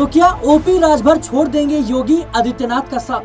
तो क्या ओपी राजभर छोड़ देंगे योगी आदित्यनाथ का साथ?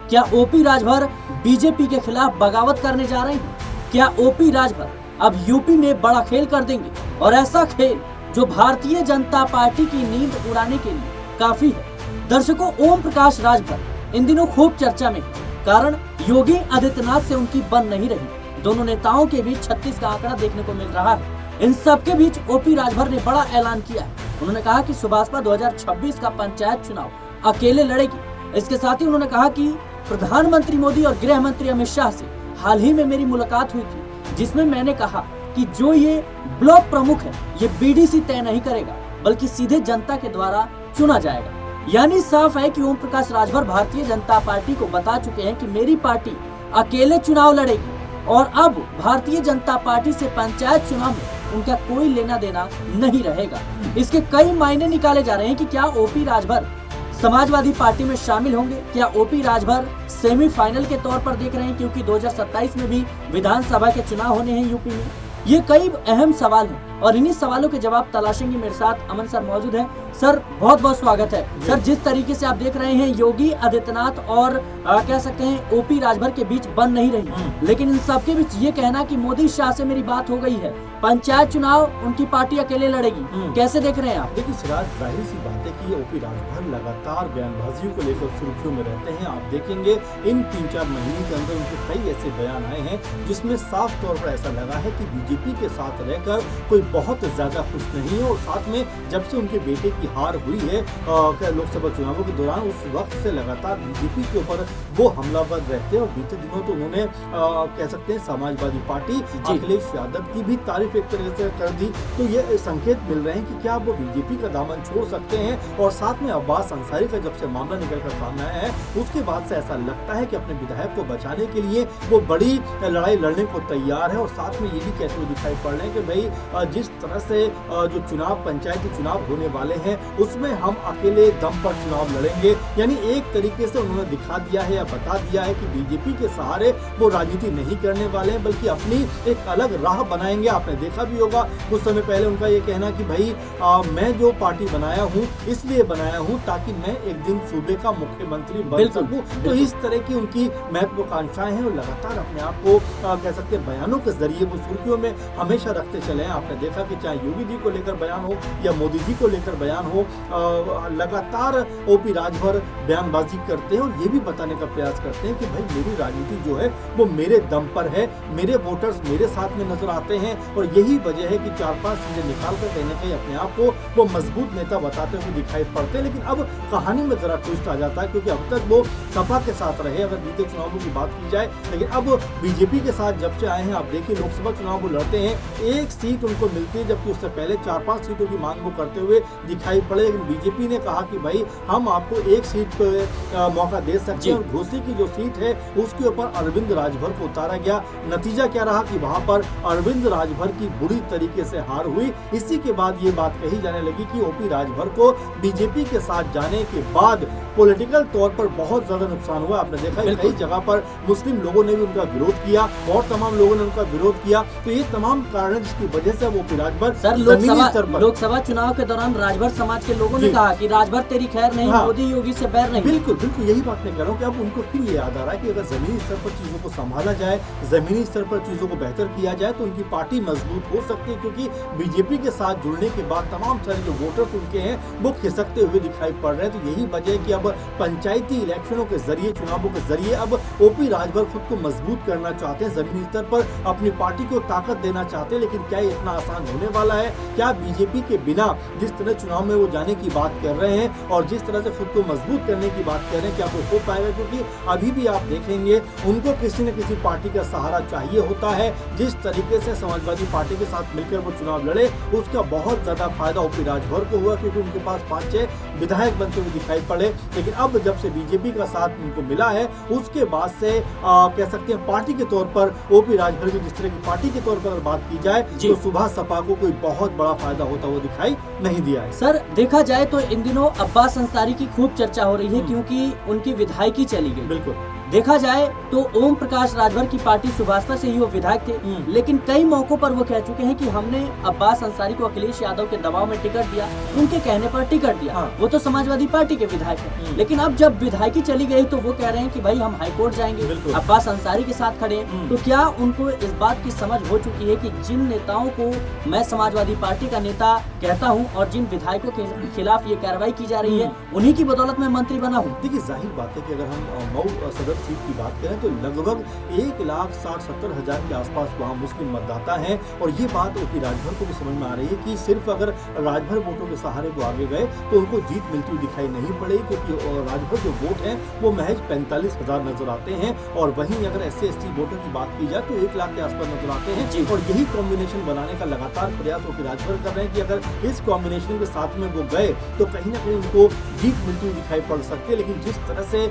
क्या ओपी राजभर बीजेपी के खिलाफ बगावत करने जा रहे हैं? क्या ओपी राजभर अब यूपी में बड़ा खेल कर देंगे, और ऐसा खेल जो भारतीय जनता पार्टी की नींद उड़ाने के लिए काफी है? दर्शकों, ओम प्रकाश राजभर इन दिनों खूब चर्चा में है, कारण योगी आदित्यनाथ से उनकी बन नहीं रही। दोनों नेताओं के बीच 36 का आंकड़ा देखने को मिल रहा है। इन सबके बीच ओपी राजभर ने बड़ा ऐलान किया है। उन्होंने कहा कि सुभाषपा 2026 का पंचायत चुनाव अकेले लड़ेगी। इसके साथ ही उन्होंने कहा कि प्रधानमंत्री मोदी और गृह मंत्री अमित शाह से हाल ही में मेरी मुलाकात हुई थी, जिसमें मैंने कहा कि जो ये ब्लॉक प्रमुख है, ये बीडीसी तय नहीं करेगा, बल्कि सीधे जनता के द्वारा चुना जाएगा। यानी साफ है कि ओम प्रकाश राजभर भारतीय जनता पार्टी को बता चुके हैं कि मेरी पार्टी अकेले चुनाव लड़ेगी, और अब भारतीय जनता पार्टी से पंचायत चुनाव में उनका कोई लेना देना नहीं रहेगा। इसके कई मायने निकाले जा रहे हैं कि क्या ओपी राजभर समाजवादी पार्टी में शामिल होंगे? क्या ओपी राजभर सेमीफाइनल के तौर पर देख रहे हैं, क्योंकि 2027 में भी विधानसभा के चुनाव होने हैं यूपी में? ये कई अहम सवाल हैं, और इन्हीं सवालों के जवाब तलाशेंगे। मेरे साथ अमन सर मौजूद हैं। सर, बहुत बहुत स्वागत है। सर, जिस तरीके से आप देख रहे हैं, योगी आदित्यनाथ और कह सकते हैं ओपी राजभर के बीच बन नहीं रही, लेकिन इन सबके बीच ये कहना कि मोदी शाह से मेरी बात हो गई है, पंचायत चुनाव उनकी पार्टी अकेले लड़ेगी, कैसे देख रहे हैं आप? देखिए सिराज, जाहिर सी बात है कि ओपी राजभर लगातार बयानबाजियों को लेकर सुर्खियों में रहते हैं। आप देखेंगे इन 3-4 महीने के अंदर उनके कई ऐसे बयान आए हैं जिसमें साफ तौर पर ऐसा लगा है कि बीजेपी के साथ रहकर कोई बहुत ज्यादा खुश नहीं है, और साथ में जब से उनके बेटे की हार हुई है लोकसभा चुनावों के दौरान, उस वक्त से लगातार बीजेपी के ऊपर वो हमलावर रहते हैं। और बीते दिनों तो उन्होंने कह सकते हैं समाजवादी पार्टी अखिलेश यादव की भी तारीफ एक तरह से कर दी। तो ये संकेत मिल रहे हैं कि क्या वो बीजेपी का दामन छोड़ सकते हैं। और साथ में अब्बास अंसारी का जब से मामला निकलकर सामने आया है, उसके बाद से ऐसा लगता है कि अपने विधायक को बचाने के लिए वो बड़ी लड़ाई लड़ने को तैयार है। और साथ में ये भी कहते हुए दिखाई पड़ रहे हैं कि भाई जिस तरह से जो चुनाव, पंचायती चुनाव होने वाले हैं, उसमें हम अकेले दम पर चुनाव लड़ेंगे। यानी एक तरीके से उन्होंने दिखा दिया है या बता दिया है कि बीजेपी के सहारे वो राजनीति नहीं करने वाले हैं, बल्कि अपनी एक अलग राह बनाएंगे। आपने देखा भी होगा कुछ समय पहले उनका ये कहना कि भाई मैं जो पार्टी बनाया हूँ इसलिए बनाया हूँ ताकि मैं एक दिन सूबे का मुख्यमंत्री बन सकूं। तो इस तरह की उनकी महत्वाकांक्षाएं हैं, और लगातार अपने आप को कह सकते हैं बयानों के जरिए वो सुर्खियों में हमेशा रखते चले हैं। आपने देखा कि चाहे योगी जी को लेकर बयान हो या मोदी जी को लेकर बयान हो, लगातार ओपी राजभर बयानबाजी करते हैं, और ये भी बताने का प्रयास करते हैं कि भाई मेरी राजनीति जो है वो मेरे दम पर है, मेरे वोटर्स मेरे साथ में नजर आते हैं। और यही वजह है कि 4-5 चीजें निकाल कर कहीं ना कहीं अपने आप को वो मजबूत नेता बताते हुए दिखाई पड़ते हैं। लेकिन अब कहानी में जरा ट्विस्ट आ जाता है, क्योंकि अब तक वो सपा के साथ रहे अगर बीते चुनावों की बात की जाए, लेकिन अब बीजेपी के साथ जब से आए हैं, आप देखिए लोकसभा चुनाव वो लड़ते हैं, 1 सीट उनको मिलती है, जबकि उससे पहले 4-5 सीटों की मांग वो करते हुए दिखाई पड़े। लेकिन बीजेपी ने कहा कि भाई हम आपको 1 सीट पर मौका दे सकते हैं, और घोसी की जो सीट है उसके ऊपर अरविंद राजभर को उतारा गया। नतीजा क्या रहा कि वहां पर अरविंद राजभर की बुरी तरीके से हार हुई। इसी के बाद ये बात कही जाने लगी कि ओपी राजभर को बीजेपी के साथ जाने के बाद पॉलिटिकल तौर पर बहुत ज्यादा नुकसान हुआ। आपने देखा कई जगह पर मुस्लिम लोगों ने भी उनका विरोध किया, और तमाम लोगों ने उनका विरोध किया। तो ये तमाम कारण जिसकी वजह से वो ओपी राजभर लोकसभा चुनाव के दौरान राजभर समाज के लोगों ने कहा कि राजभर तेरी खैर नहीं, मोदी योगी से बैर नहीं। बिल्कुल बिल्कुल यही बात मैं कह रहा हूँ कि अब उनको फिर ये याद आ रहा है कि अगर जमीनी स्तर पर चीजों को संभाला जाए, जमीनी स्तर पर चीजों को बेहतर किया जाए, तो उनकी पार्टी मजबूत हो सकती है। क्योंकि बीजेपी के साथ जुड़ने के बाद तमाम सारे जो वोटर्स उनके हैं वो खिसकते हुए दिखाई पड़ रहे हैं। तो यही वजह है कि अब पंचायती इलेक्शनों के जरिए, चुनावों के जरिए अब ओपी राजभर खुद को मजबूत करना चाहते हैं, जमीनी स्तर पर अपनी पार्टी को ताकत देना चाहते हैं। लेकिन क्या इतना आसान होने वाला है? क्या बीजेपी के बिना जिस तरह चुनाव में वो जाने की बात कर रहे हैं और जिस तरह से खुद को मजबूत करने की बात कर रहे हैं, क्या वो हो पाएगा? क्योंकि अभी भी आप देखेंगे उनको किसी न किसी पार्टी का सहारा चाहिए होता है। जिस तरीके से समाजवादी पार्टी के साथ मिलकर वो चुनाव लड़े, उसका बहुत ज्यादा फायदा ओपी राजभर को हुआ, क्योंकि उनके पास 5-6 विधायक बनते हुए दिखाई पड़े। लेकिन अब जब से बीजेपी का साथ उनको मिला है, उसके बाद से कह सकते हैं पार्टी के तौर पर ओपी राजभर की जिस तरह की पार्टी के तौर पर अगर बात की जाए, तो सुबह सपा को कोई बहुत बड़ा फायदा होता हुआ दिखाई नहीं दिया है। सर, देखा जाए तो इन दिनों अब्बास अंसारी की खूब चर्चा हो रही है, क्योंकि उनकी विधायकी चली गई। बिल्कुल। देखा जाए तो ओम प्रकाश राजभर की पार्टी सुभाषपा से ही वो विधायक थे, लेकिन कई मौकों पर वो कह चुके हैं कि हमने अब्बास अंसारी को अखिलेश यादव के दबाव में टिकट दिया, उनके कहने पर टिकट दिया। हाँ। वो तो समाजवादी पार्टी के विधायक हैं, लेकिन अब जब विधायकी चली गई तो वो कह रहे हैं कि भाई हम हाईकोर्ट जाएंगे, अब्बास अंसारी के साथ खड़े हैं। तो क्या उनको इस बात की समझ हो चुकी है कि जिन नेताओं को मैं समाजवादी पार्टी का नेता कहता हूँ और जिन विधायकों के खिलाफ ये कार्रवाई की जा रही है, उन्हीं की बदौलत मैं मंत्री बना हूँ। देखिए, जाहिर बात है कि अगर हम मऊ सदर सीट की बात करें तो लगभग 1,60,70,000 के आसपास वहाँ मुस्लिम मतदाता हैं, और ये बात ओपी राजभर को भी समझ में आ रही है कि सिर्फ अगर राजभर वोटों के सहारे वो आगे गए तो उनको जीत मिलती हुई दिखाई नहीं पड़ेगी, क्योंकि राजभर जो वोट है वो महज 45,000 नजर आते हैं, और वहीं अगर SC/ST वोटों की बात की जाए तो 1 लाख के आसपास नजर आते हैं। और यही कॉम्बिनेशन बनाने का लगातार प्रयास ओपी राजभर कर रहे हैं कि अगर इस कॉम्बिनेशन के साथ में वो गए तो कहीं ना कहीं उनको जीत मिलती हुई दिखाई पड़ सकती है। लेकिन जिस तरह से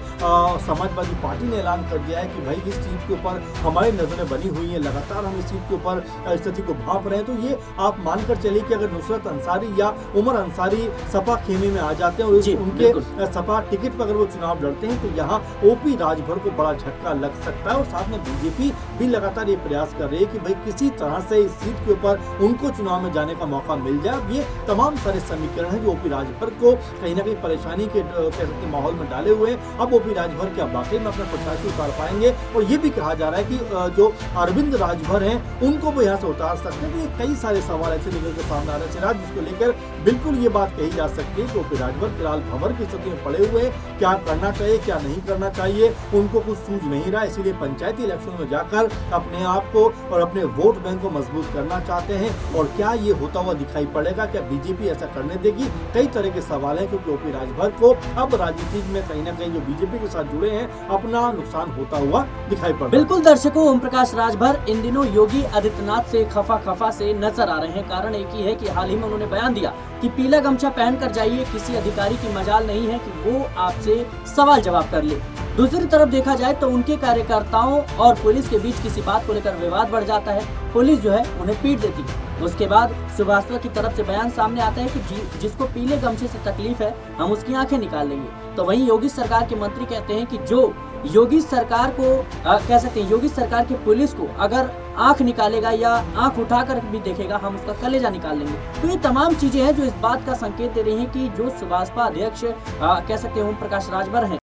समाजवादी पार्टी ने ऐलान कर दिया है कि भाई इस सीट के ऊपर हमारी नजरें बनी हुई हैं, लगातार हम इस सीट के ऊपर स्थिति को भांप रहे हैं, तो ये आप मानकर चलिए कि अगर नुसरत अंसारी या उमर अंसारी सपा खेमे में आ जाते हैं और उनके सपा टिकट पर अगर वो चुनाव लड़ते हैं तो यहाँ ओपी राजभर को बड़ा झटका लग सकता है। और साथ में बीजेपी भी लगातार ये प्रयास कर रही है कि भाई किसी तरह से इस सीट के ऊपर उनको चुनाव में जाने का मौका मिल जाए। अब ये तमाम सारे समीकरण हैं जो ओपी राजभर को कहीं ना कहीं परेशानी के कह सकते माहौल में डाले हुए हैं। अब ओपी राजभर क्या वाकई में अपना प्रत्याशी उतार पाएंगे, और ये भी कहा जा रहा है कि जो अरविंद राजभर हैं उनको वो यहाँ से उतार सकते हैं। तो ये कई सारे सवाल ऐसे निकल के सामने आ रहे हैं सिराज, जिसको लेकर बिल्कुल ये बात कही जा सकती है कि ओपी राजभर फिलहाल भंवर की स्थिति में पड़े हुए हैं। क्या करना चाहिए क्या नहीं करना चाहिए उनको कुछ सूझ नहीं रहा, इसीलिए पंचायती इलेक्शन में जाकर अपने आप को और अपने वोट बैंक को मजबूत करना चाहते हैं। और क्या ये होता हुआ दिखाई पड़ेगा, क्या बीजेपी ऐसा करने देगी, कई तरह के सवाल हैं, क्योंकि ओपी राजभर को अब राजनीति में कहीं ना कहीं जो बीजेपी के साथ जुड़े हैं अपना नुकसान होता हुआ दिखाई पड़ रहा है। बिल्कुल दर्शकों, ओम प्रकाश राजभर इन दिनों योगी आदित्यनाथ से खफा से नजर आ रहे हैं। कारण एक ही है कि हाल ही में उन्होंने बयान दिया कि पीला गमछा पहनकर जाइए, किसी अधिकारी की मजाल नहीं है कि वो आपसे सवाल जवाब कर ले। दूसरी तरफ देखा जाए तो उनके कार्यकर्ताओं और पुलिस के बीच किसी बात को लेकर विवाद बढ़ जाता है, पुलिस जो है उन्हें पीट देती है। उसके बाद सुभाषपा की तरफ से बयान सामने आता है कि जिसको पीले गमछे से तकलीफ है हम उसकी आंखें निकाल लेंगे। तो वहीं योगी सरकार के मंत्री कहते हैं कि जो योगी सरकार को कह सकते हैं योगी सरकार की पुलिस को अगर आंख निकालेगा या आंख उठाकर भी देखेगा हम उसका कलेजा निकाल लेंगे। तो ये तमाम चीजें हैं जो इस बात का संकेत दे रही हैं कि जो सुभाषपा अध्यक्ष कह सकते हैं ओम प्रकाश राजभर हैं,